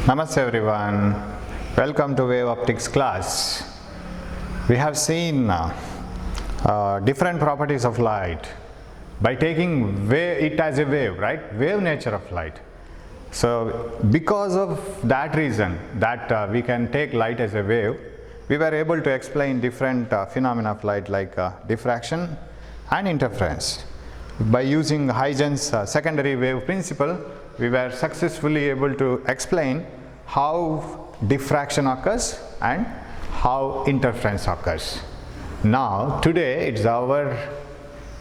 Namaste everyone, welcome to Wave Optics class. We have seen different properties of light by taking it as a wave, right? Wave nature of light. So because of that reason that we can take light as a wave, we were able to explain different phenomena of light like diffraction and interference. By using Huygens secondary wave principle, we were successfully able to explain how diffraction occurs and how interference occurs. Now today it's our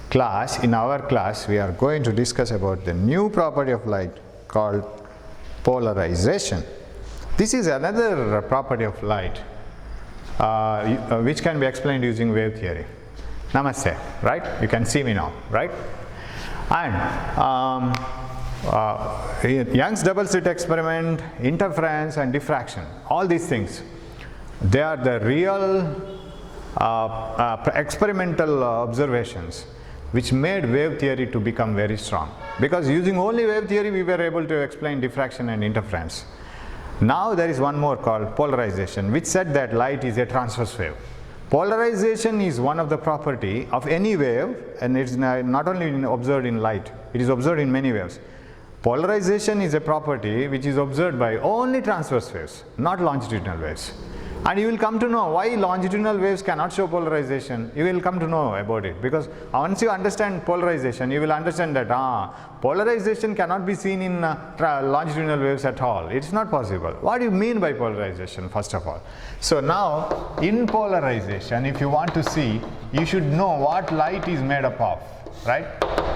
class. In our class we are going to discuss about the new property of light called polarization. This is another property of light which can be explained using wave theory. Namaste, right? You can see me now, right? And Young's double slit experiment, interference and diffraction, all these things, they are the real experimental observations which made wave theory to become very strong. Because using only wave theory we were able to explain diffraction and interference. Now there is one more called polarization, which said that light is a transverse wave. Polarization is one of the property of any wave, and it's not only observed in light, it is observed in many waves. Polarization is a property which is observed by only transverse waves, not longitudinal waves. And you will come to know why longitudinal waves cannot show polarization. You will come to know about it, because once you understand polarization, you will understand that polarization cannot be seen in longitudinal waves at all. It's not possible. What do you mean by polarization, first of all? So now in polarization, if you want to see, you should know what light is made up of, right?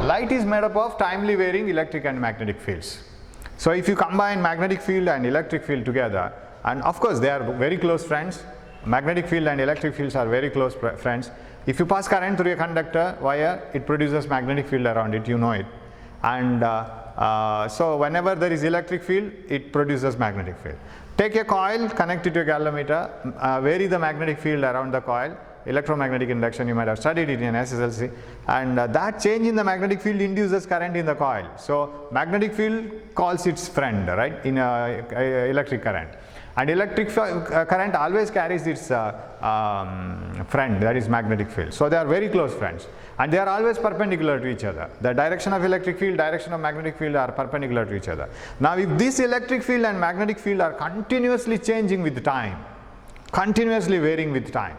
Light is made up of timely varying electric and magnetic fields. So if you combine magnetic field and electric field together, and of course they are very close friends, magnetic field and electric fields are very close friends. If you pass current through a conductor wire, it produces magnetic field around it, you know it. And so whenever there is electric field, it produces magnetic field. Take a coil, connect it to a galvanometer, vary the magnetic field around the coil, electromagnetic induction, you might have studied it in SSLC, and that change in the magnetic field induces current in the coil. So magnetic field calls its friend, right, in electric current. And electric current always carries its friend, that is magnetic field. So they are very close friends, and they are always perpendicular to each other. The direction of electric field, direction of magnetic field are perpendicular to each other. Now if this electric field and magnetic field are continuously changing with time, continuously varying with time,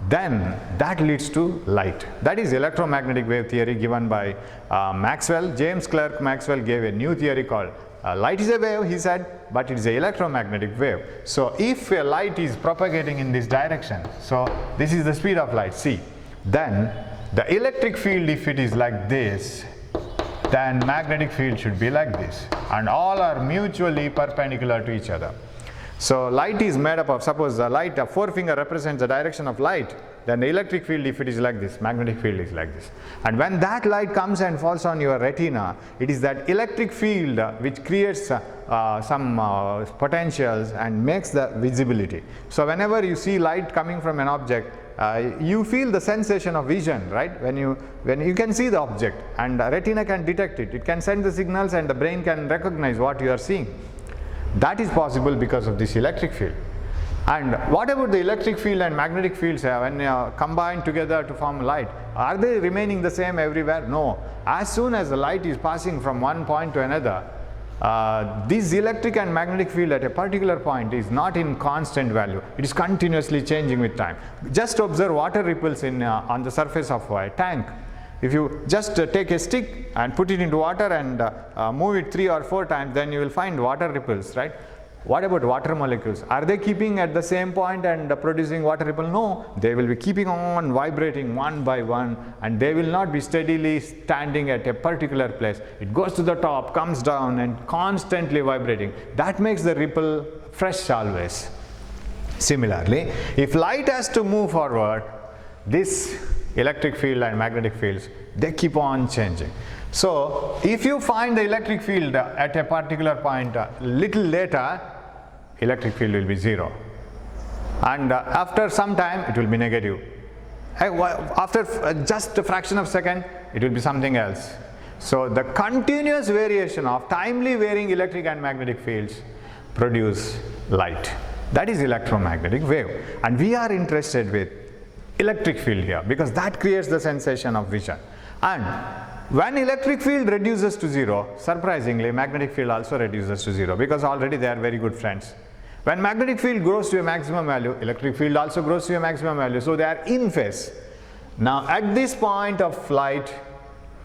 then that leads to light. That is electromagnetic wave theory given by Maxwell. James Clerk Maxwell gave a new theory called light is a wave, he said, but it is an electromagnetic wave. So if a light is propagating in this direction, so this is the speed of light, c, then the electric field, if it is like this, then magnetic field should be like this, and all are mutually perpendicular to each other. So light is made up of, suppose the light, a forefinger represents the direction of light, then the electric field, if it is like this, magnetic field is like this. And when that light comes and falls on your retina, it is that electric field which creates some potentials and makes the visibility. So whenever you see light coming from an object, you feel the sensation of vision, right? When you can see the object, and the retina can detect it, it can send the signals and the brain can recognize what you are seeing. That is possible because of this electric field. And what about the electric field and magnetic fields when combined together to form light? Are they remaining the same everywhere? No. As soon as the light is passing from one point to another, this electric and magnetic field at a particular point is not in constant value. It is continuously changing with time. Just observe water ripples on the surface of a tank. If you just take a stick and put it into water and move it 3 or 4 times, then you will find water ripples, right? What about water molecules? Are they keeping at the same point and producing water ripple? No, they will be keeping on vibrating one by one, and they will not be steadily standing at a particular place. It goes to the top, comes down, and constantly vibrating. That makes the ripple fresh always. Similarly, if light has to move forward, this electric field and magnetic fields, they keep on changing. So if you find the electric field at a particular point little later, electric field will be 0, and after some time it will be negative. After just a fraction of a second, it will be something else. So the continuous variation of timely varying electric and magnetic fields produce light. That is electromagnetic wave, and we are interested with electric field here because that creates the sensation of vision. And when electric field reduces to zero, surprisingly magnetic field also reduces to zero because already they are very good friends. When magnetic field grows to a maximum value, electric field also grows to a maximum value, so they are in phase. Now at this point of light,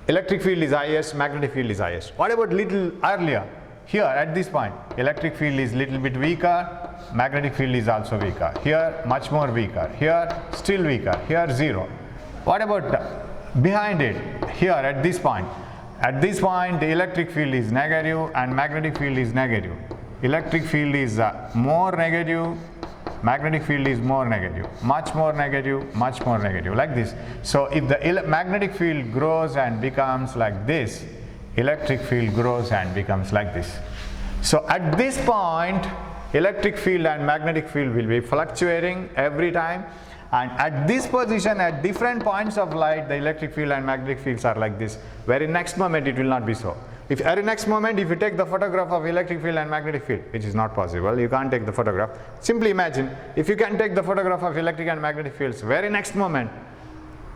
electric field is highest, magnetic field is highest. What about little earlier? Here at this point, electric field is little bit weaker, magnetic field is also weaker. Here much more weaker, here still weaker, here zero. What about behind it? Here at this point the electric field is negative and magnetic field is negative. Electric field is more negative, magnetic field is more negative, much more negative, like this. So if the magnetic field grows and becomes like this, electric field grows and becomes like this. So at this point, electric field and magnetic field will be fluctuating every time, and at this position, at different points of light, the electric field and magnetic fields are like this. Very next moment it will not be so. If very next moment, if you take the photograph of electric field and magnetic field, which is not possible, you can't take the photograph. Simply imagine, if you can take the photograph of electric and magnetic fields, very next moment,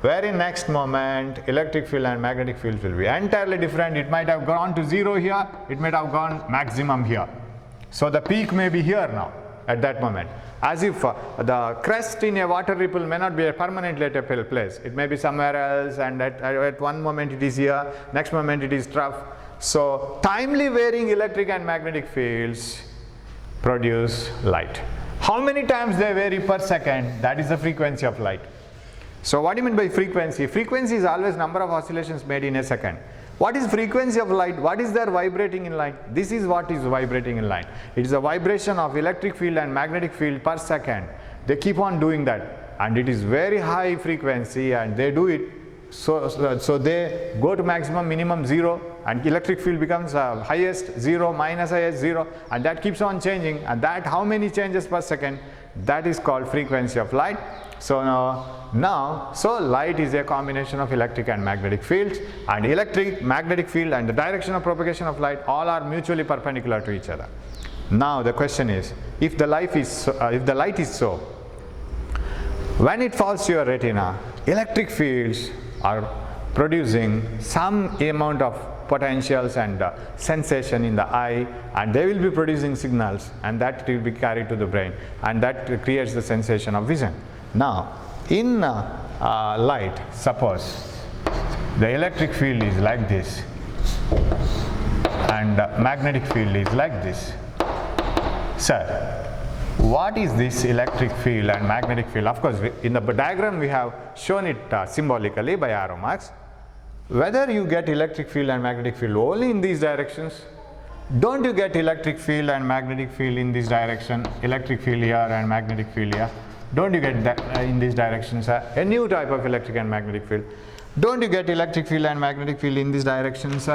electric field and magnetic fields will be entirely different. It might have gone to zero here, it might have gone maximum here. So the peak may be here now, at that moment. As if the crest in a water ripple may not be permanently at a place. It may be somewhere else, and at one moment it is here, next moment it is trough. So timely varying electric and magnetic fields produce light. How many times they vary per second? That is the frequency of light. So what do you mean by frequency? Frequency is always number of oscillations made in a second. What is frequency of light? What is there vibrating in light? This is what is vibrating in light. It is a vibration of electric field and magnetic field per second. They keep on doing that, and it is very high frequency, and they do it so they go to maximum, minimum, zero, and electric field becomes highest, zero, minus highest, zero, and that keeps on changing, and that how many changes per second, that is called frequency of light. So so light is a combination of electric and magnetic fields, and electric, magnetic field and the direction of propagation of light all are mutually perpendicular to each other. Now the question is, if the light is so, when it falls to your retina, electric fields are producing some amount of potentials and sensation in the eye, and they will be producing signals, and that will be carried to the brain, and that creates the sensation of vision. Now in light, suppose the electric field is like this and magnetic field is like this. Sir, what is this electric field and magnetic field? Of course, in the diagram we have shown it symbolically by arrow marks. Whether you get electric field and magnetic field only in these directions, don't you get electric field and magnetic field in this direction, electric field here and magnetic field here? Don't you get that in these directions, a new type of electric and magnetic field? Don't you get electric field and magnetic field in these directions,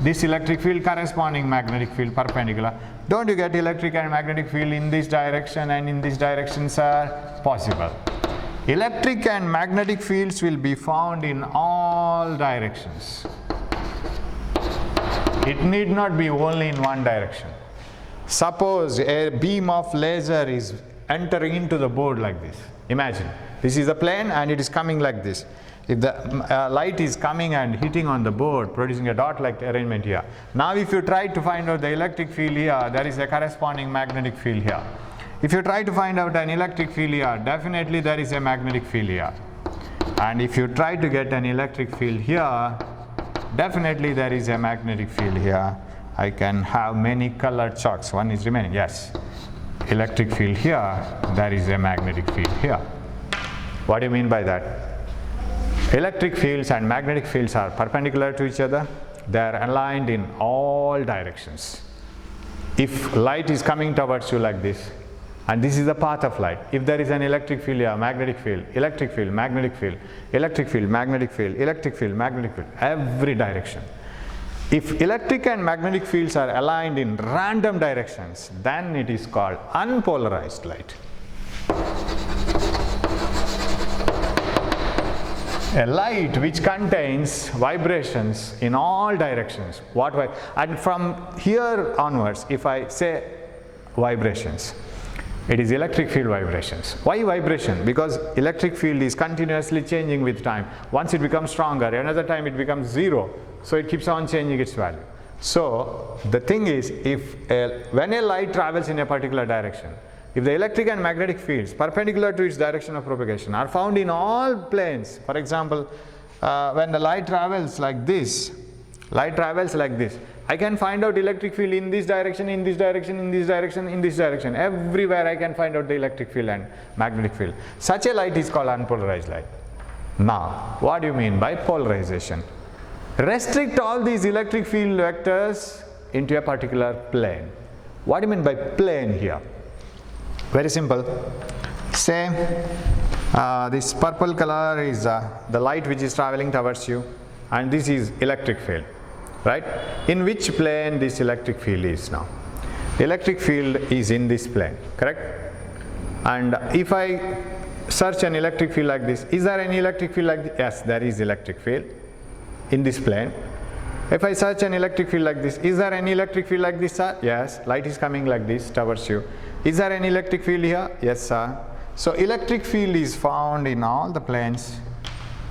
this electric field corresponding magnetic field perpendicular? Don't you get electric and magnetic field in this direction and in this direction, sir? Possible. Electric and magnetic fields will be found in all directions. It need not be only in one direction. Suppose a beam of laser is entering into the board like this. Imagine, this is the plane and it is coming like this. If the light is coming and hitting on the board, producing a dot-like arrangement here. Now if you try to find out the electric field here, there is a corresponding magnetic field here. If you try to find out an electric field here, definitely there is a magnetic field here. And if you try to get an electric field here, definitely there is a magnetic field here. I can have many colored chalks. One is remaining. Yes. Electric field here, there is a magnetic field here. What do you mean by that? Electric fields and magnetic fields are perpendicular to each other. They are aligned in all directions. If light is coming towards you like this, and this is the path of light, if there is an electric field here, magnetic field, electric field, magnetic field, electric field, magnetic field, electric field, magnetic field, every direction. If electric and magnetic fields are aligned in random directions, then it is called unpolarized light. A light which contains vibrations in all directions. And from here onwards, if I say vibrations. It is electric field vibrations. Why vibration? Because electric field is continuously changing with time. Once it becomes stronger, another time it becomes zero. So it keeps on changing its value. So the thing is, when a light travels in a particular direction, if the electric and magnetic fields perpendicular to its direction of propagation are found in all planes, for example, when the light travels like this, I can find out electric field in this direction, in this direction, in this direction, in this direction. Everywhere I can find out the electric field and magnetic field. Such a light is called unpolarized light. Now, what do you mean by polarization? Restrict all these electric field vectors into a particular plane. What do you mean by plane here? Very simple. Say this purple color is the light which is traveling towards you, and this is electric field. Right? In which plane this electric field is now? Electric field is in this plane, correct? And if I search an electric field like this, is there any electric field like this? Yes, there is electric field in this plane. If I search an electric field like this, is there any electric field like this, sir? Yes, light is coming like this towards you. Is there any electric field here? Yes, sir. So electric field is found in all the planes.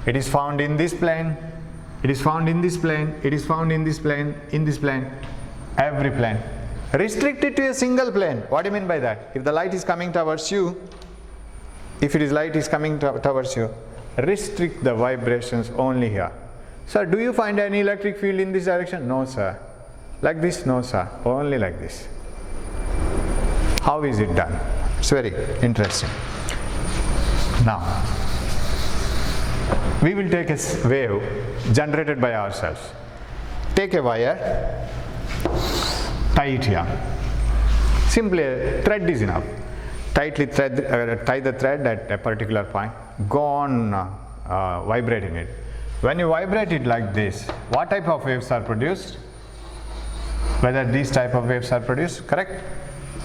It is found in this plane. It is found in this plane, it is found in this plane, every plane. Restrict it to a single plane. What do you mean by that? If the light is coming towards you, towards you, restrict the vibrations only here. Sir, do you find any electric field in this direction? No, sir. Like this? No, sir. Only like this. How is it done? It's very interesting. Now, we will take a wave generated by ourselves. Take a wire, tie it here. Simply a thread is enough. Tie the thread at a particular point. Go on vibrating it. When you vibrate it like this, what type of waves are produced? Whether these type of waves are produced, correct?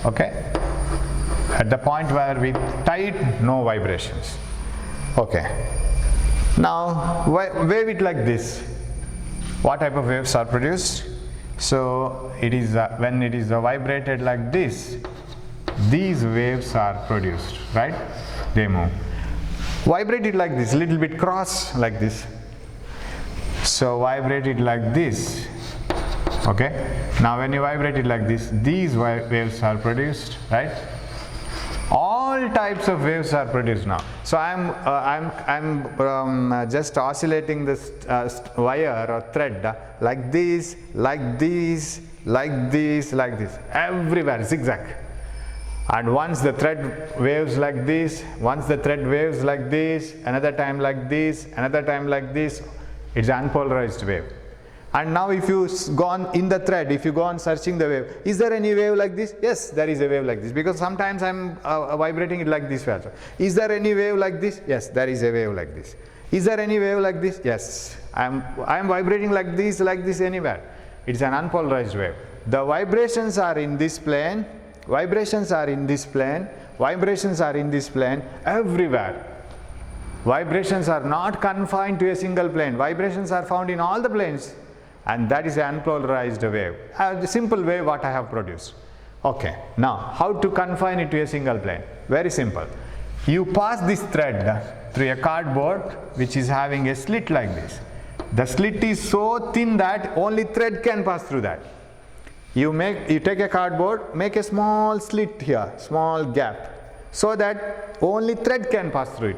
Okay. At the point where we tie it, no vibrations. Okay. Now wave it like this. What type of waves are produced? So it is when it is vibrated like this, these waves are produced, right? They move. Vibrate it like this, little bit cross like this. So vibrate it like this. Okay. Now when you vibrate it like this, these waves are produced, right? All types of waves are produced now. So I'm just oscillating this wire or thread like this, like this, like this, like this, everywhere, zigzag. And once the thread waves like this, once the thread waves like this, another time like this, another time like this, it's an unpolarized wave. And now if you go on in the thread, if you go on searching the wave, is there any wave like this? Yes, there is a wave like this, because sometimes I'm vibrating it like this also. Is there any wave like this? Yes, there is a wave like this. Is there any wave like this? Yes, I'm vibrating like this anywhere. It's an unpolarized wave. The vibrations are in this plane, vibrations are in this plane, vibrations are in this plane, everywhere. Vibrations are not confined to a single plane. Vibrations are found in all the planes. And that is an unpolarized wave. The simple wave what I have produced. Okay, now how to confine it to a single plane? Very simple. You pass this thread through a cardboard which is having a slit like this. The slit is so thin that only thread can pass through that. You take a cardboard, make a small slit here, small gap, so that only thread can pass through it.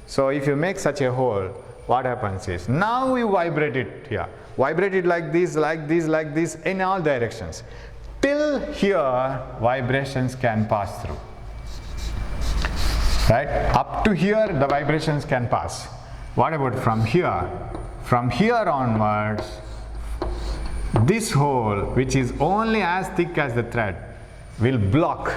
So if you make such a hole, what happens is, now you vibrate it here. Vibrate it like this, like this, like this, in all directions. Till here, vibrations can pass through. Right? Up to here, the vibrations can pass. What about from here? From here onwards, this hole, which is only as thick as the thread, will block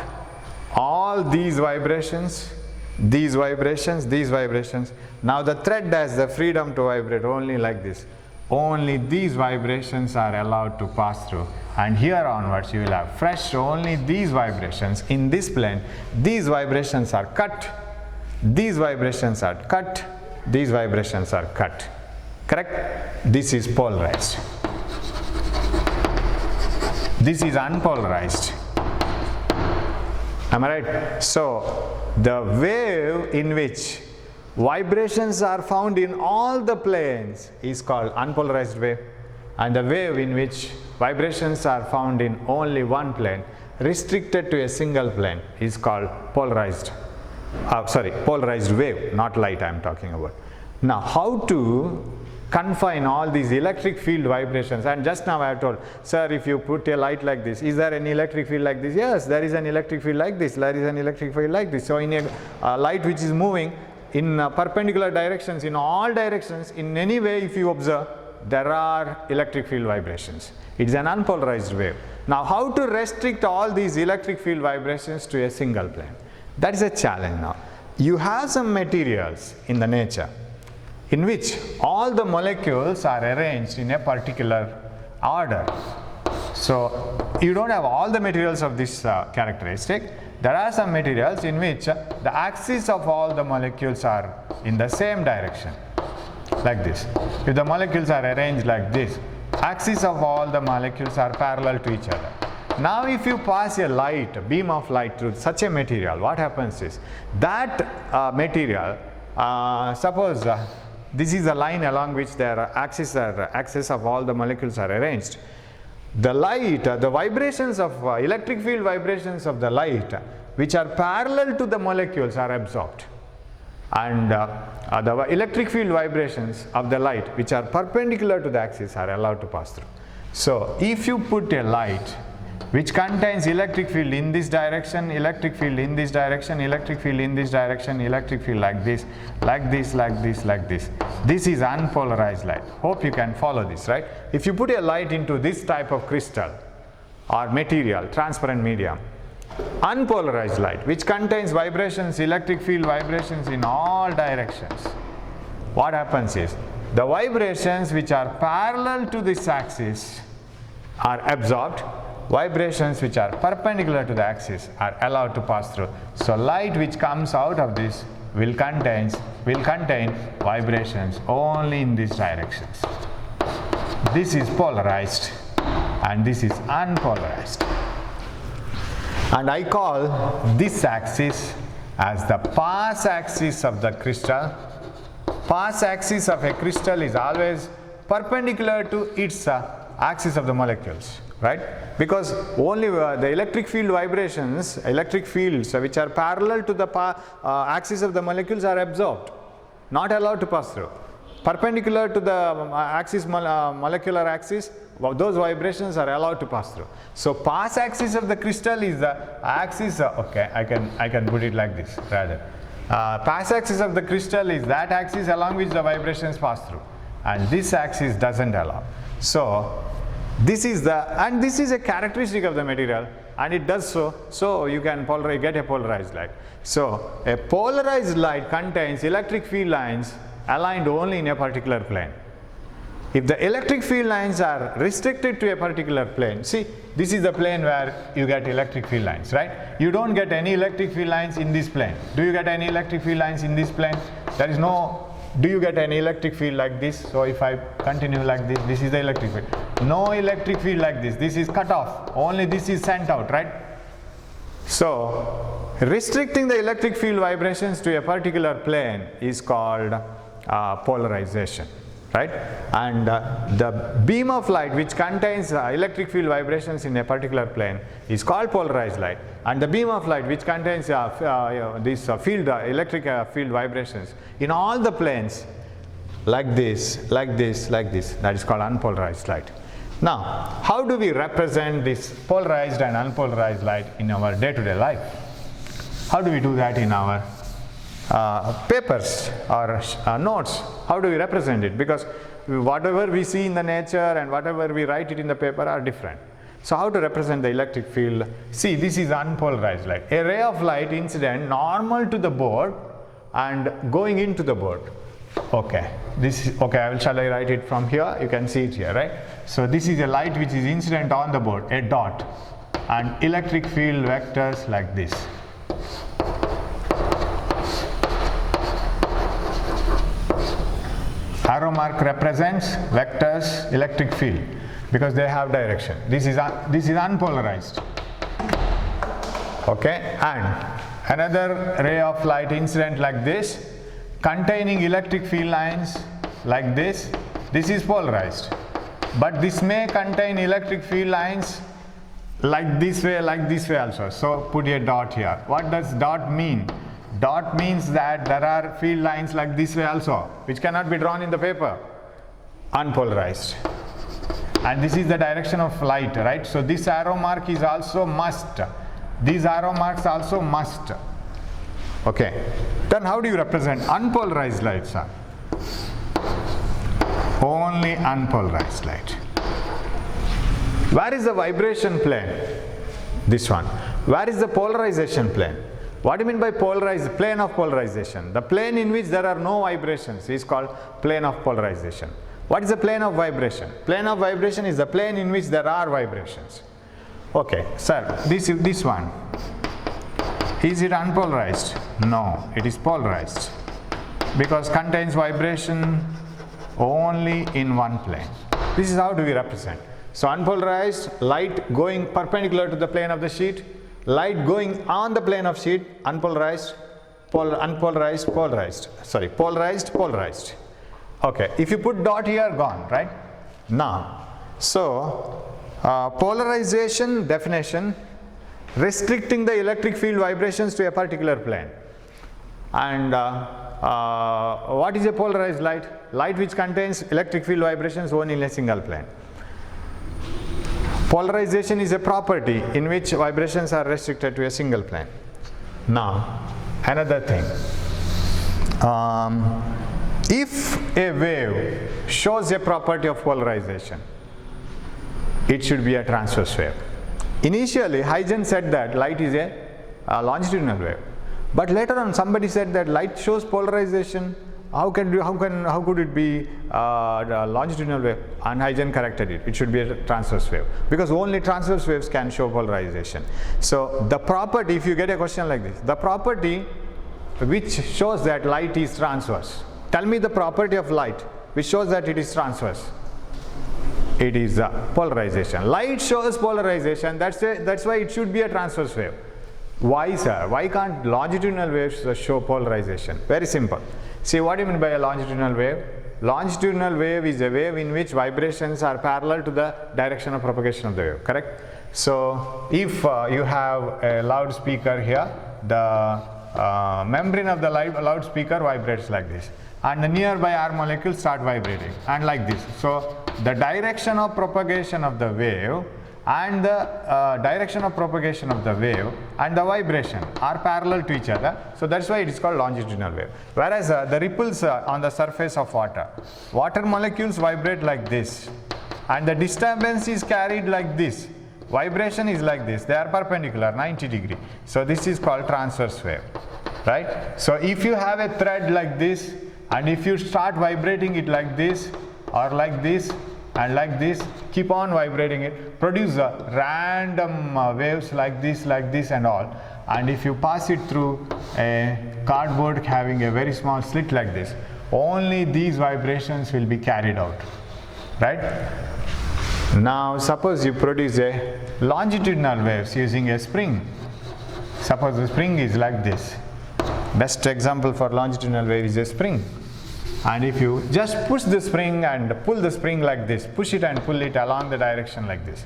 all these vibrations, these vibrations, these vibrations. Now the thread has the freedom to vibrate only like this. Only these vibrations are allowed to pass through, and here onwards you will have fresh only these vibrations in this plane. These vibrations are cut, these vibrations are cut, these vibrations are cut. Correct? This is polarized. This is unpolarized. Am I right? So the wave in which vibrations are found in all the planes is called unpolarized wave, and the wave in which vibrations are found in only one plane, restricted to a single plane, is called polarized wave, not light I am talking about. Now, how to confine all these electric field vibrations? And just now I have told, sir, if you put a light like this, is there any electric field like this? Yes, there is an electric field like this, there is an electric field like this. So in a light which is moving in perpendicular directions, in all directions, in any way if you observe, there are electric field vibrations. It is an unpolarized wave. Now, how to restrict all these electric field vibrations to a single plane? That is a challenge now. You have some materials in the nature in which all the molecules are arranged in a particular order. So you don't have all the materials of this characteristic. There are some materials in which the axes of all the molecules are in the same direction, like this. If the molecules are arranged like this, axes of all the molecules are parallel to each other. Now if you pass a light, a beam of light through such a material, what happens is that material, suppose this is a line along which their axes of all the molecules are arranged. The light, the vibrations of electric field vibrations of the light, which are parallel to the molecules, are absorbed, and the electric field vibrations of the light, which are perpendicular to the axis, are allowed to pass through. So if you put a light which contains electric field in this direction, electric field in this direction, electric field in this direction, electric field like this, like this, like this, like this. This is unpolarized light. Hope you can follow this, right? If you put a light into this type of crystal or material, transparent medium, unpolarized light, which contains vibrations, electric field vibrations in all directions, what happens is, the vibrations which are parallel to this axis are absorbed, vibrations which are perpendicular to the axis are allowed to pass through. So light which comes out of this will contain vibrations only in these directions. This is polarized and this is unpolarized. And I call this axis as the pass axis of the crystal. Pass axis of a crystal is always perpendicular to its axis of the molecules, right? Because only the electric field vibrations, electric fields which are parallel to the axis of the molecules are absorbed, not allowed to pass through. Perpendicular to the axis, molecular axis, those vibrations are allowed to pass through. So pass axis of the crystal is the axis, okay, I can put it like this rather. Pass axis of the crystal is that axis along which the vibrations pass through, and this axis doesn't allow. So this is a characteristic of the material, and it does so you can get a polarized light. So a polarized light contains electric field lines aligned only in a particular plane. If the electric field lines are restricted to a particular plane, see, this is the plane where you get electric field lines, right? You don't get any electric field lines in this plane. Do you get any electric field lines in this plane? There is no. Do you get any electric field like this? So if I continue like this, this is the electric field. No electric field like this. This is cut off. Only this is sent out, right? So restricting the electric field vibrations to a particular plane is called polarization, right? And the beam of light which contains electric field vibrations in a particular plane is called polarized light, and the beam of light which contains these electric field vibrations in all the planes, like this, like this, like this, that is called unpolarized light. Now, how do we represent this polarized and unpolarized light in our day-to-day life? How do we do that in our papers or notes? How do we represent it? Because whatever we see in the nature and whatever we write it in the paper are different. So how to represent the electric field? See, this is unpolarized light. A ray of light incident normal to the board and going into the board. Okay, this is okay. Shall I write it from here? You can see it here, right? So this is a light which is incident on the board, a dot, and electric field vectors like this. Arrow mark represents vectors, electric field, because they have direction. This is unpolarized. Okay, and another ray of light incident like this, containing electric field lines like this. This is polarized, but this may contain electric field lines like this way also. So put a dot here. What does dot mean? Dot means that there are field lines like this way also, which cannot be drawn in the paper. Unpolarized. And this is the direction of light, right? So this arrow mark is also must. These arrow marks also must. Okay. Then how do you represent unpolarized light, sir? Only unpolarized light. Where is the vibration plane? This one. Where is the polarization plane? What do you mean by polarized? Plane of polarization. The plane in which there are no vibrations is called plane of polarization. What is the plane of vibration? Plane of vibration is the plane in which there are vibrations. Okay, sir, this one. Is it unpolarized? No, it is polarized, because contains vibration only in one plane. This is how do we represent. So unpolarized, light going perpendicular to the plane of the sheet, light going on the plane of sheet, unpolarized, unpolarized, polarized. Sorry, polarized, polarized. Okay, if you put dot here, gone, right? Now, so polarization definition, restricting the electric field vibrations to a particular plane. And what is a polarized light? Light which contains electric field vibrations only in a single plane. Polarization is a property in which vibrations are restricted to a single plane. Now, another thing. If a wave shows a property of polarization, it should be a transverse wave. Initially, Huygens said that light is a longitudinal wave, but later on somebody said that light shows polarization. How could it be a longitudinal wave? And Huygens corrected it. It should be a transverse wave, because only transverse waves can show polarization. So the property, if you get a question like this, the property which shows that light is transverse. Tell me the property of light which shows that it is transverse. It is polarization. Light shows polarization. That's why it should be a transverse wave. Why, sir? Why can't longitudinal waves show polarization? Very simple. See, what do you mean by a longitudinal wave? Longitudinal wave is a wave in which vibrations are parallel to the direction of propagation of the wave, correct? So if you have a loudspeaker here, the membrane of the loudspeaker vibrates like this, and the nearby air molecules start vibrating, and like this. So the direction of propagation of the wave and the direction of propagation of the wave and the vibration are parallel to each other. So that's why it is called longitudinal wave. Whereas the ripples on the surface of water molecules vibrate like this, and the disturbance is carried like this. Vibration is like this. They are perpendicular, 90 degree. So this is called transverse wave, right? So if you have a thread like this, and if you start vibrating it like this, or like this, and like this, keep on vibrating it, produce random waves like this and all. And if you pass it through a cardboard having a very small slit like this, only these vibrations will be carried out, right? Now suppose you produce a longitudinal waves using a spring. Suppose the spring is like this. Best example for longitudinal wave is a spring. And if you just push the spring and pull the spring like this, push it and pull it along the direction like this,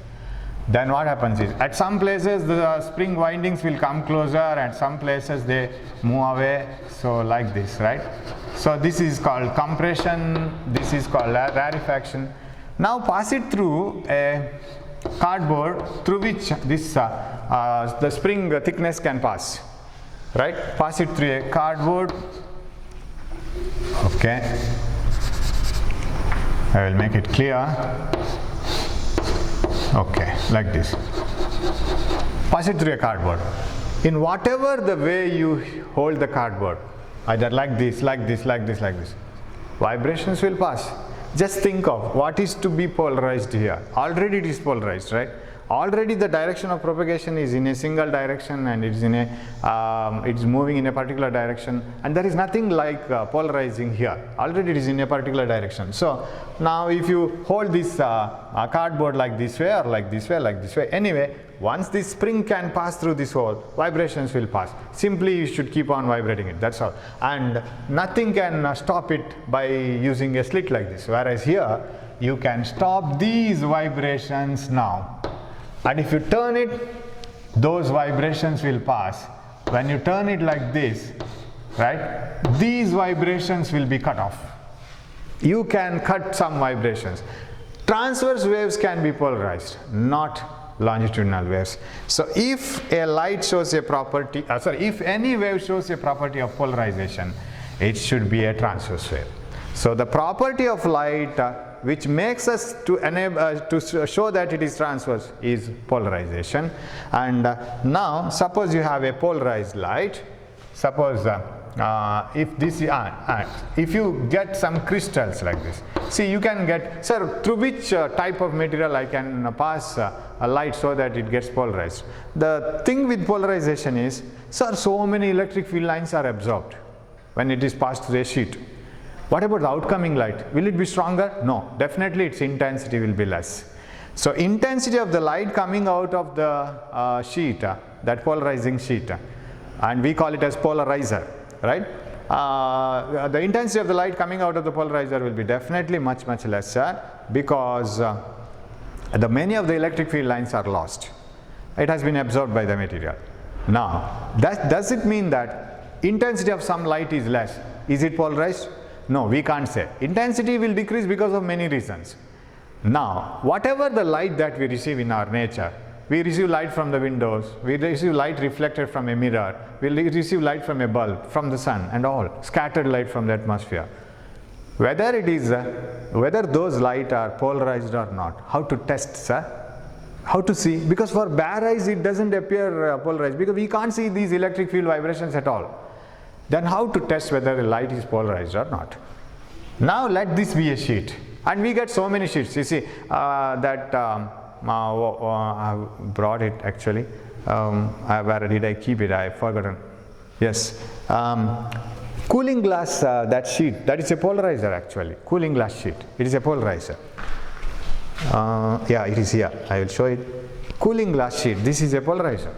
then what happens is, at some places the spring windings will come closer, and some places they move away, so like this, right? So this is called compression, this is called rarefaction. Now pass it through a cardboard through which this the spring thickness can pass, right? Pass it through a cardboard. Okay, I will make it clear. Okay, like this. Pass it through a cardboard. In whatever the way you hold the cardboard, either like this, like this, like this, like this, vibrations will pass. Just think of what is to be polarized here. Already it is polarized, right? Already the direction of propagation is in a single direction, and it's in a it's moving in a particular direction, and there is nothing like polarizing here. Already it is in a particular direction. So now if you hold this cardboard like this way, or like this way, like this way, anyway, once this spring can pass through this hole, vibrations will pass. Simply you should keep on vibrating it, that's all. And nothing can stop it by using a slit like this. Whereas here, you can stop these vibrations now. And if you turn it, those vibrations will pass. When you turn it like this, right, these vibrations will be cut off. You can cut some vibrations. Transverse waves can be polarized, not longitudinal waves. So if a light shows a property, if any wave shows a property of polarization, it should be a transverse wave. So the property of light which makes us to enable to show that it is transverse is polarization. And now suppose you have a polarized light. Suppose if you get some crystals like this, see, you can get, sir, through which type of material I can pass a light so that it gets polarized. The thing with polarization is, sir, so many electric field lines are absorbed when it is passed through a sheet. What about the outcoming light? Will it be stronger? No, definitely its intensity will be less. So intensity of the light coming out of the sheet, that polarizing sheet, and we call it as polarizer, right? The intensity of the light coming out of the polarizer will be definitely much lesser, because many of the electric field lines are lost. It has been absorbed by the material. Now, does it mean that intensity of some light is less? Is it polarized? No, we can't say. Intensity will decrease because of many reasons. Now, whatever the light that we receive in our nature, we receive light from the windows, we receive light reflected from a mirror, we receive light from a bulb, from the sun, and all, scattered light from the atmosphere. Whether it is, whether those light are polarized or not, how to test, sir? How to see? Because for bare eyes it doesn't appear polarized, because we can't see these electric field vibrations at all. Then how to test whether a light is polarized or not? Now let this be a sheet, and we get so many sheets. You see I brought it actually. Where did I keep it? I've forgotten. Yes. Cooling glass, that sheet, that is a polarizer actually. Cooling glass sheet, it is a polarizer. Yeah, it is here. I will show it. Cooling glass sheet, this is a polarizer.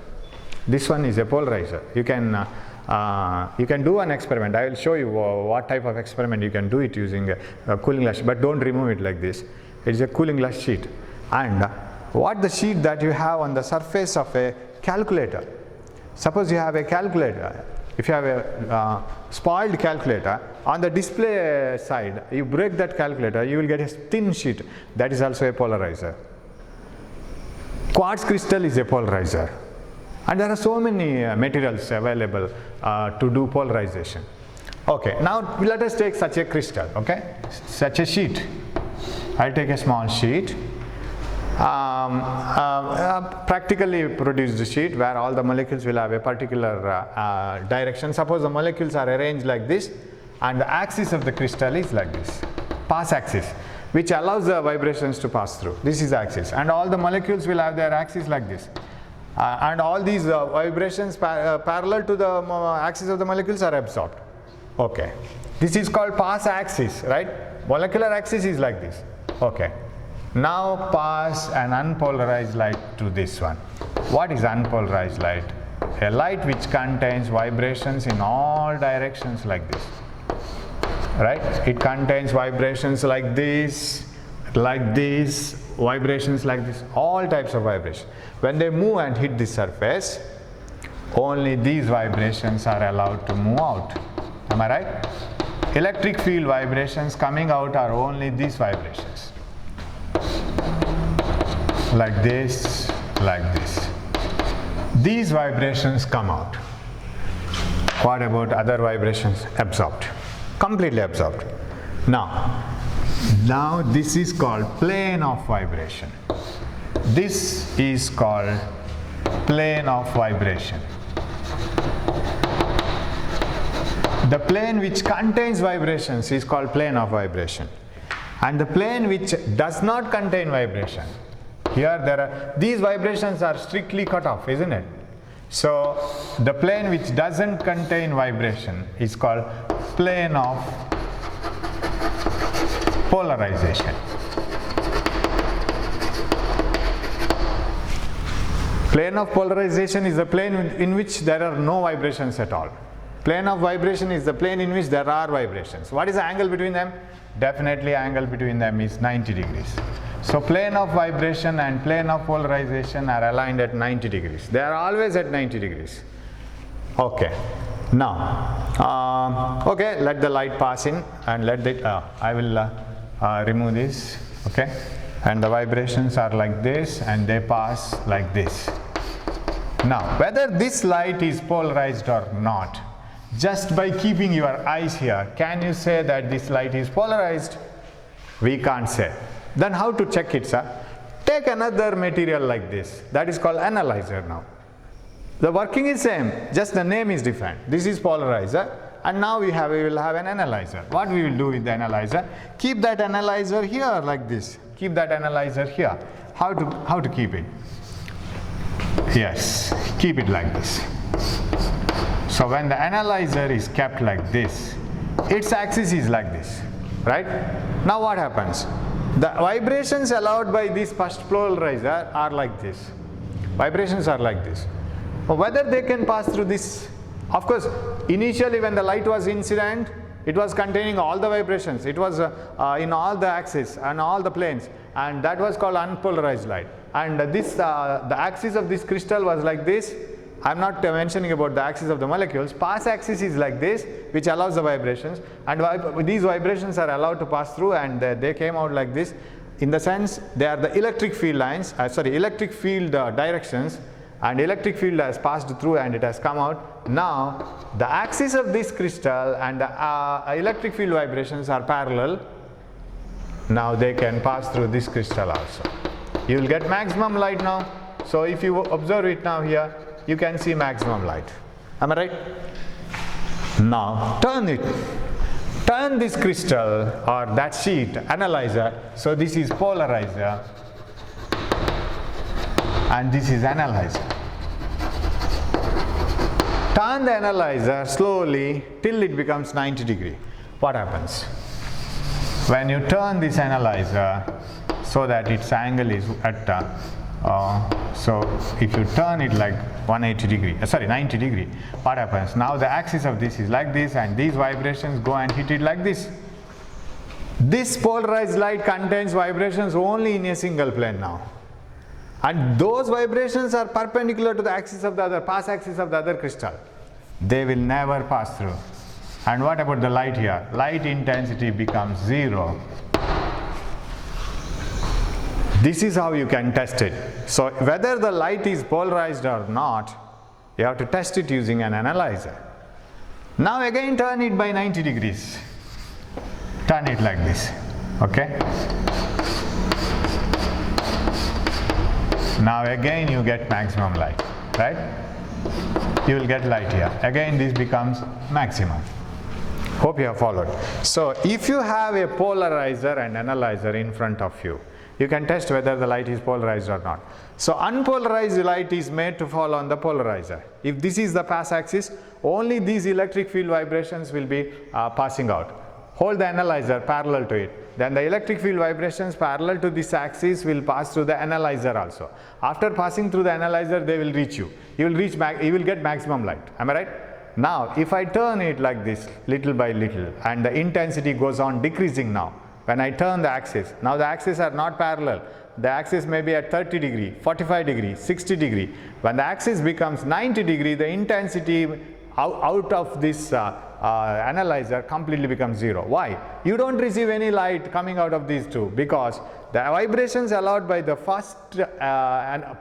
This one is a polarizer. You can do an experiment. I will show you what type of experiment you can do it using a cooling glass, but don't remove it like this. It is a cooling glass sheet. And what the sheet that you have on the surface of a calculator. Suppose you have a calculator. If you have a spoiled calculator, on the display side, you break that calculator, you will get a thin sheet. That is also a polarizer. Quartz crystal is a polarizer. And there are so many materials available to do polarization. Okay, now let us take such a crystal, okay, such a sheet. I'll take a small sheet, practically produced sheet where all the molecules will have a particular direction. Suppose the molecules are arranged like this, and the axis of the crystal is like this, pass axis, which allows the vibrations to pass through. This is the axis, and all the molecules will have their axis like this. And all these vibrations parallel to the axis of the molecules are absorbed. Okay, this is called pass axis, right? Molecular axis is like this. Okay, now pass an unpolarized light to this one. What is unpolarized light? A light which contains vibrations in all directions like this, right? It contains vibrations like this, vibrations like this, all types of vibrations. When they move and hit the surface, only these vibrations are allowed to move out. Am I right? Electric field vibrations coming out are only these vibrations. Like this, like this. These vibrations come out. What about other vibrations? Absorbed. Completely absorbed. Now this is called plane of vibration. This is called plane of vibration. The plane which contains vibrations is called plane of vibration. And the plane which does not contain vibration Here there are, these vibrations are strictly cut off, isn't it? So the plane which doesn't contain vibration is called plane of polarization. Plane of polarization is the plane in which there are no vibrations at all. Plane of vibration is the plane in which there are vibrations. What is the angle between them? Definitely angle between them is 90 degrees. So plane of vibration and plane of polarization are aligned at 90 degrees. They are always at 90 degrees. Okay. Now, okay, let the light pass in and let it, I will remove this, okay. And the vibrations are like this and they pass like this. Now, whether this light is polarized or not, just by keeping your eyes here, can you say that this light is polarized? We can't say. Then how to check it, sir? Take another material like this. That is called analyzer now. The working is same, just the name is different. This is polarizer, and now we will have an analyzer. What we will do with the analyzer? Keep that analyzer here like this. Keep that analyzer here. How to keep it? Yes, keep it like this. So when the analyzer is kept like this, its axis is like this, right? Now what happens? The vibrations allowed by this first polarizer are like this. Vibrations are like this. Whether they can pass through this, of course, initially when the light was incident, it was containing all the vibrations. It was in all the axes and all the planes, and that was called unpolarized light. And this, the axis of this crystal was like this. I'm not mentioning about the axis of the molecules. Pass axis is like this, which allows the vibrations, and these vibrations are allowed to pass through, and they came out like this. In the sense, they are the electric field lines, electric field directions, and electric field has passed through and it has come out. Now, the axis of this crystal and the electric field vibrations are parallel. Now they can pass through this crystal also. You will get maximum light now. So if you observe it now here, you can see maximum light. Am I right? Now turn it. Turn this crystal or that sheet, analyzer. So this is polarizer and this is analyzer. Turn the analyzer slowly till it becomes 90 degree. What happens? When you turn this analyzer so that its angle is at so if you turn it like 90 degree, what happens? Now the axis of this is like this, and these vibrations go and hit it like this. This polarized light contains vibrations only in a single plane now, and those vibrations are perpendicular to the axis of the other, pass axis of the other crystal. They will never pass through. And what about the light here? Light intensity becomes 0. This is how you can test it. So whether the light is polarized or not, you have to test it using an analyzer. Now again turn it by 90 degrees. Turn it like this, okay? Now again you get maximum light, right? You will get light here. Again this becomes maximum. Hope you have followed. So if you have a polarizer and analyzer in front of you, you can test whether the light is polarized or not. So unpolarized light is made to fall on the polarizer. If this is the pass axis, only these electric field vibrations will be passing out. Hold the analyzer parallel to it. Then the electric field vibrations parallel to this axis will pass through the analyzer also. After passing through the analyzer, they will reach you. You will get maximum light. Am I right? Now, if I turn it like this, little by little, and the intensity goes on decreasing now. When I turn the axis, now the axes are not parallel. The axis may be at 30 degree, 45 degree, 60 degree. When the axis becomes 90 degree, the intensity out of this analyzer completely becomes 0. Why? You don't receive any light coming out of these two, because the vibrations allowed by the first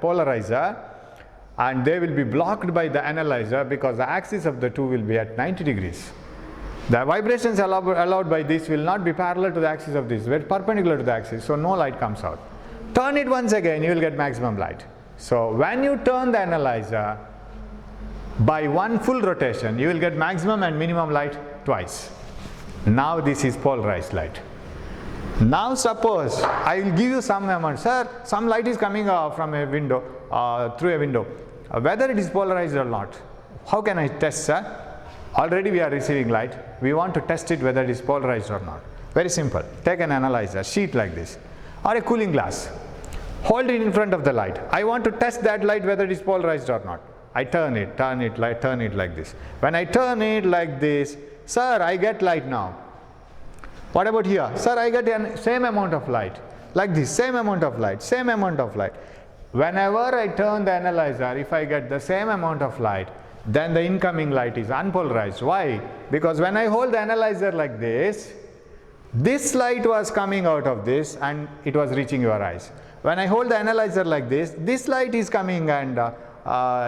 polarizer, and they will be blocked by the analyzer because the axis of the two will be at 90 degrees. The vibrations allowed by this will not be parallel to the axis of this, but perpendicular to the axis, so no light comes out. Turn it once again, you will get maximum light. So when you turn the analyzer by one full rotation, you will get maximum and minimum light twice. Now this is polarized light. Now suppose I will give you some amount. Sir, some light is coming from a window, through a window. Whether it is polarized or not. How can I test, sir? Already we are receiving light. We want to test it whether it is polarized or not. Very simple. Take an analyzer, sheet like this, or a cooling glass. Hold it in front of the light. I want to test that light whether it is polarized or not. I turn it like this. When I turn it like this, sir, I get light now. What about here? Sir, I get the same amount of light. Like this, same amount of light, same amount of light. Whenever I turn the analyzer, if I get the same amount of light, then the incoming light is unpolarized. Why? Because when I hold the analyzer like this light was coming out of this and it was reaching your eyes. When I hold the analyzer like this light is coming and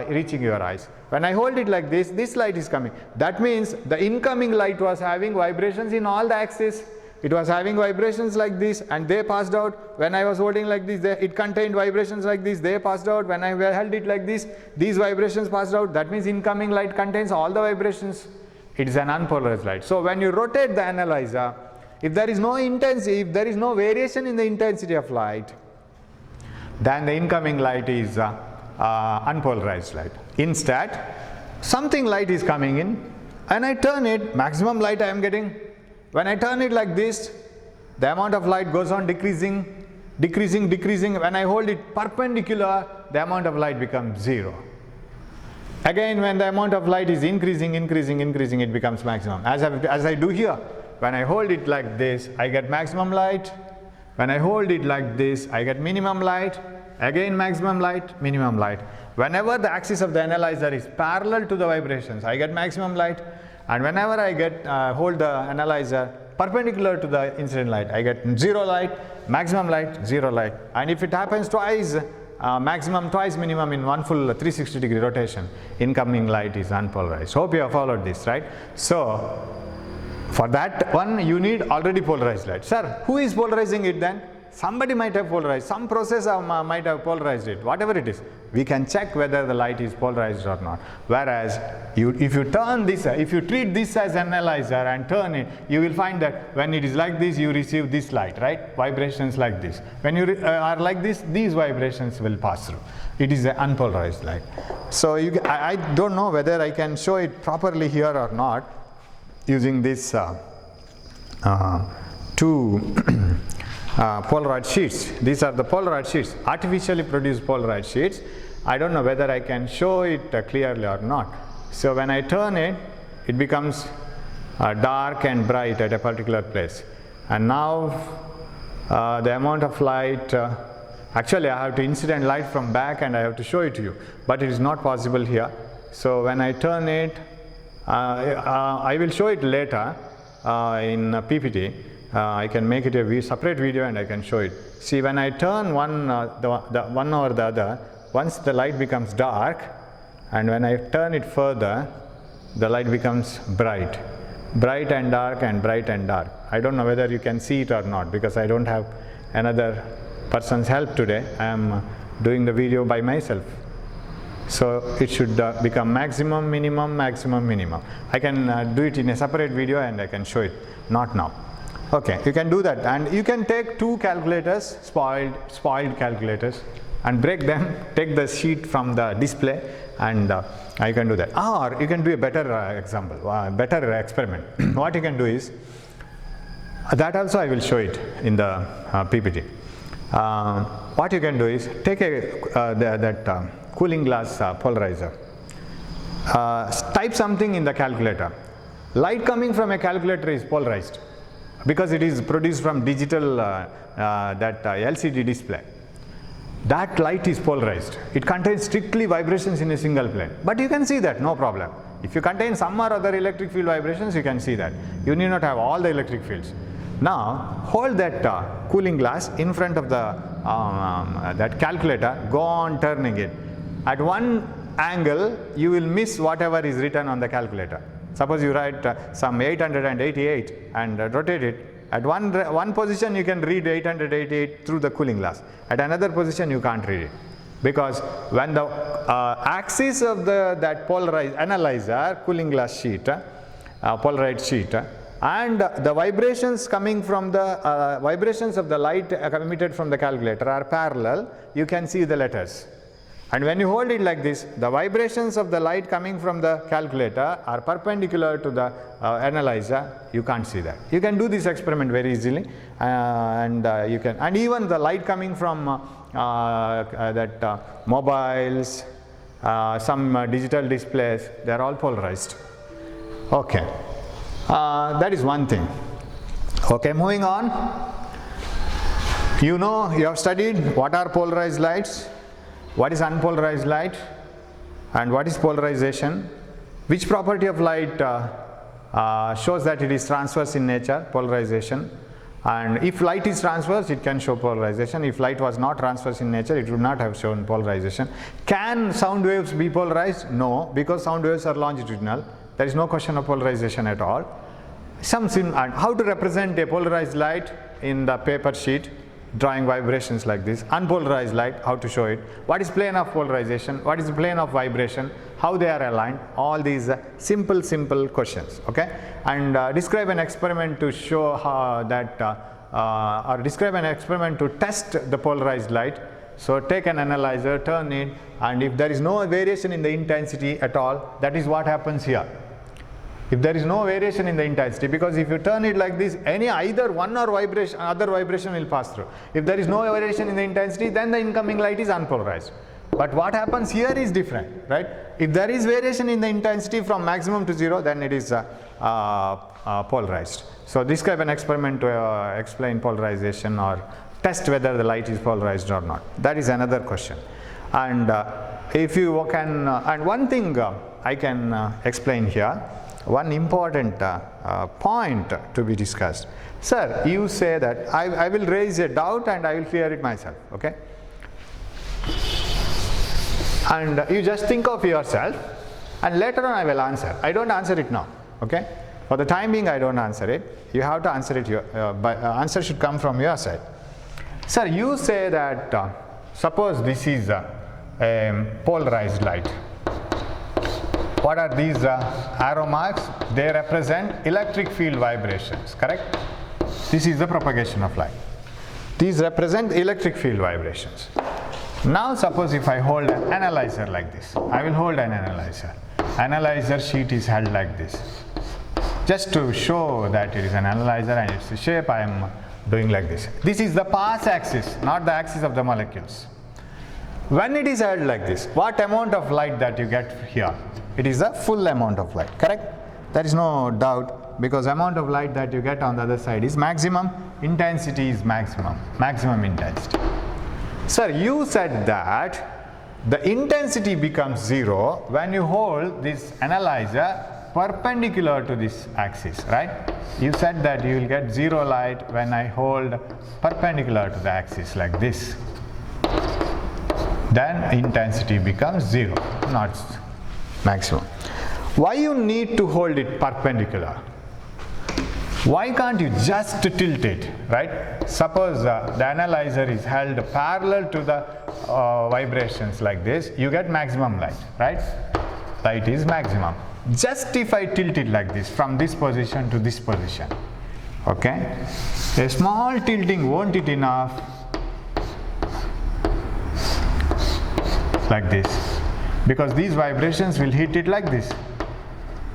reaching your eyes. When I hold it like this light is coming. That means the incoming light was having vibrations in all the axes. It was having vibrations like this and they passed out. When I was holding like this, it contained vibrations like this, they passed out. When I held it like this, these vibrations passed out. That means incoming light contains all the vibrations. It is an unpolarized light. So when you rotate the analyzer, if there is no intensity, if there is no variation in the intensity of light, then the incoming light is unpolarized light. Instead, something light is coming in and I turn it, maximum light I am getting. When I turn it like this, the amount of light goes on decreasing. When I hold it perpendicular, the amount of light becomes 0. Again, when the amount of light is increasing, it becomes maximum. As I do here, when I hold it like this, I get maximum light. When I hold it like this, I get minimum light. Again maximum light, minimum light. Whenever the axis of the analyzer is parallel to the vibrations, I get maximum light. And whenever I hold the analyzer perpendicular to the incident light, I get 0 light, maximum light, 0 light. And if it happens twice, maximum twice minimum in one full 360-degree rotation, incoming light is unpolarized. Hope you have followed this, right? So for that one you need already polarized light. Sir, who is polarizing it then? Somebody might have polarized, some processor might have polarized it, whatever it is. We can check whether the light is polarized or not. Whereas if you turn this, if you treat this as an analyzer and turn it, you will find that when it is like this, you receive this light, right? Vibrations like this. When you are like this, these vibrations will pass through. It is an unpolarized light. So I don't know whether I can show it properly here or not using this two Polaroid sheets. These are the Polaroid sheets, artificially produced Polaroid sheets. I don't know whether I can show it clearly or not. So when I turn it, it becomes dark and bright at a particular place. And now the amount of light, actually I have to incident light from back and I have to show it to you, but it is not possible here. So when I turn it, I will show it later in PPT. I can make it a separate video and I can show it. See, when I turn one or the other, once the light becomes dark, and when I turn it further, the light becomes bright. Bright and dark and bright and dark. I don't know whether you can see it or not because I don't have another person's help today. I am doing the video by myself. So it should become maximum, minimum, maximum, minimum. I can do it in a separate video and I can show it, not now. Okay, you can do that, and you can take two calculators, spoiled calculators, and break them, take the sheet from the display, and you can do that. Or you can do a better example, better experiment. What you can do is, that also I will show it in the PPT. What you can do is, take that cooling glass polarizer, type something in the calculator. Light coming from a calculator is polarized, because it is produced from digital LCD display. That light is polarized. It contains strictly vibrations in a single plane. But you can see that, no problem. If you contain some or other electric field vibrations, you can see that. You need not have all the electric fields. Now, hold that cooling glass in front of the that calculator, go on turning it. At one angle, you will miss whatever is written on the calculator. Suppose you write some 888 and rotate it. At one position you can read 888 through the cooling glass. At another position you can't read it. Because when the axis of that polarized analyzer, cooling glass sheet, Polaroid sheet, and the vibrations coming from the vibrations of the light emitted from the calculator are parallel, you can see the letters. And when you hold it like this, the vibrations of the light coming from the calculator are perpendicular to the analyzer. You can't see that. You can do this experiment very easily, and even the light coming from mobiles, some digital displays, they are all polarized. Okay, that is one thing. Okay, moving on. You know, you have studied what are polarized lights, what is unpolarized light, and what is polarization. Which property of light shows that it is transverse in nature, polarization. And if light is transverse, it can show polarization. If light was not transverse in nature, it would not have shown polarization. Can sound waves be polarized? No, because sound waves are longitudinal. There is no question of polarization at all. And how to represent a polarized light in the paper sheet? Drawing vibrations like this. Unpolarized light, how to show it? What is plane of polarization? What is the plane of vibration? How they are aligned? All these simple questions. Okay, and describe an experiment to show how that, or describe an experiment to test the polarized light. So take an analyzer, turn it, and if there is no variation in the intensity at all, that is what happens here. If there is no variation in the intensity, because if you turn it like this, either one or other vibration will pass through. If there is no variation in the intensity, then the incoming light is unpolarized. But what happens here is different, right? If there is variation in the intensity from maximum to 0, then it is polarized. So describe an experiment to explain polarization or test whether the light is polarized or not. That is another question. And if you can, and one thing I can explain here. One important point to be discussed. Sir, you say that I will raise a doubt and I will clear it myself, okay? And you just think of yourself and later on I will answer. I don't answer it now, okay? For the time being I don't answer it. You have to answer it, but answer should come from your side. Sir, you say that suppose this is a polarized light. What are these arrow marks? They represent electric field vibrations, correct? This is the propagation of light. These represent electric field vibrations. Now suppose if I hold an analyzer like this. I will hold an analyzer. Analyzer sheet is held like this. Just to show that it is an analyzer and its shape, I am doing like this. This is the pass axis, not the axis of the molecules. When it is held like this, what amount of light that you get here? It is the full amount of light, correct? There is no doubt, because amount of light that you get on the other side is maximum, intensity is maximum intensity. Sir, you said that the intensity becomes 0 when you hold this analyzer perpendicular to this axis, right? You said that you will get 0 light when I hold perpendicular to the axis like this. Then intensity becomes 0, not maximum. Why you need to hold it perpendicular? Why can't you just tilt it, right? Suppose the analyzer is held parallel to the vibrations like this, you get maximum light, right? Light is maximum. Just if I tilt it like this, from this position to this position, okay? A small tilting, won't it enough? Like this. Because these vibrations will hit it like this,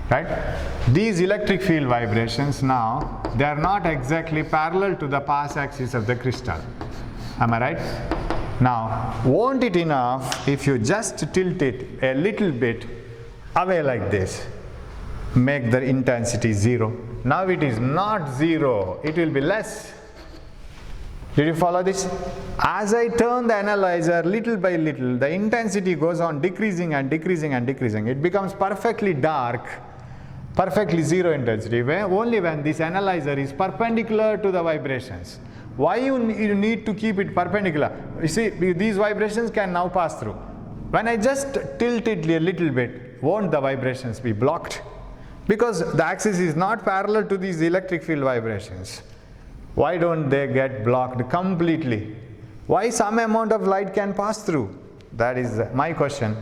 right? These electric field vibrations now, they are not exactly parallel to the pass axis of the crystal. Am I right? Now, won't it enough if you just tilt it a little bit away like this, make the intensity 0? Now it is not 0, it will be less. Did you follow this? As I turn the analyzer little by little, the intensity goes on decreasing and decreasing and decreasing. It becomes perfectly dark, perfectly 0 intensity, only when this analyzer is perpendicular to the vibrations. Why you need to keep it perpendicular? You see, these vibrations can now pass through. When I just tilt it a little bit, won't the vibrations be blocked? Because the axis is not parallel to these electric field vibrations. Why don't they get blocked completely? Why some amount of light can pass through? That is my question.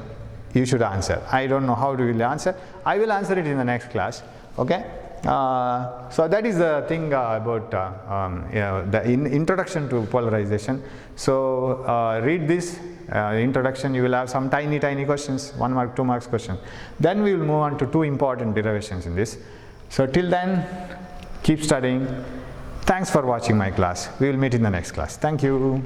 You should answer. I don't know how to answer. I will answer it in the next class. Okay? So that is the thing about the introduction to polarization. So read this introduction. You will have some tiny questions, 1 mark, 2 marks question. Then we will move on to 2 important derivations in this. So till then, keep studying. Thanks for watching my class. We will meet in the next class. Thank you.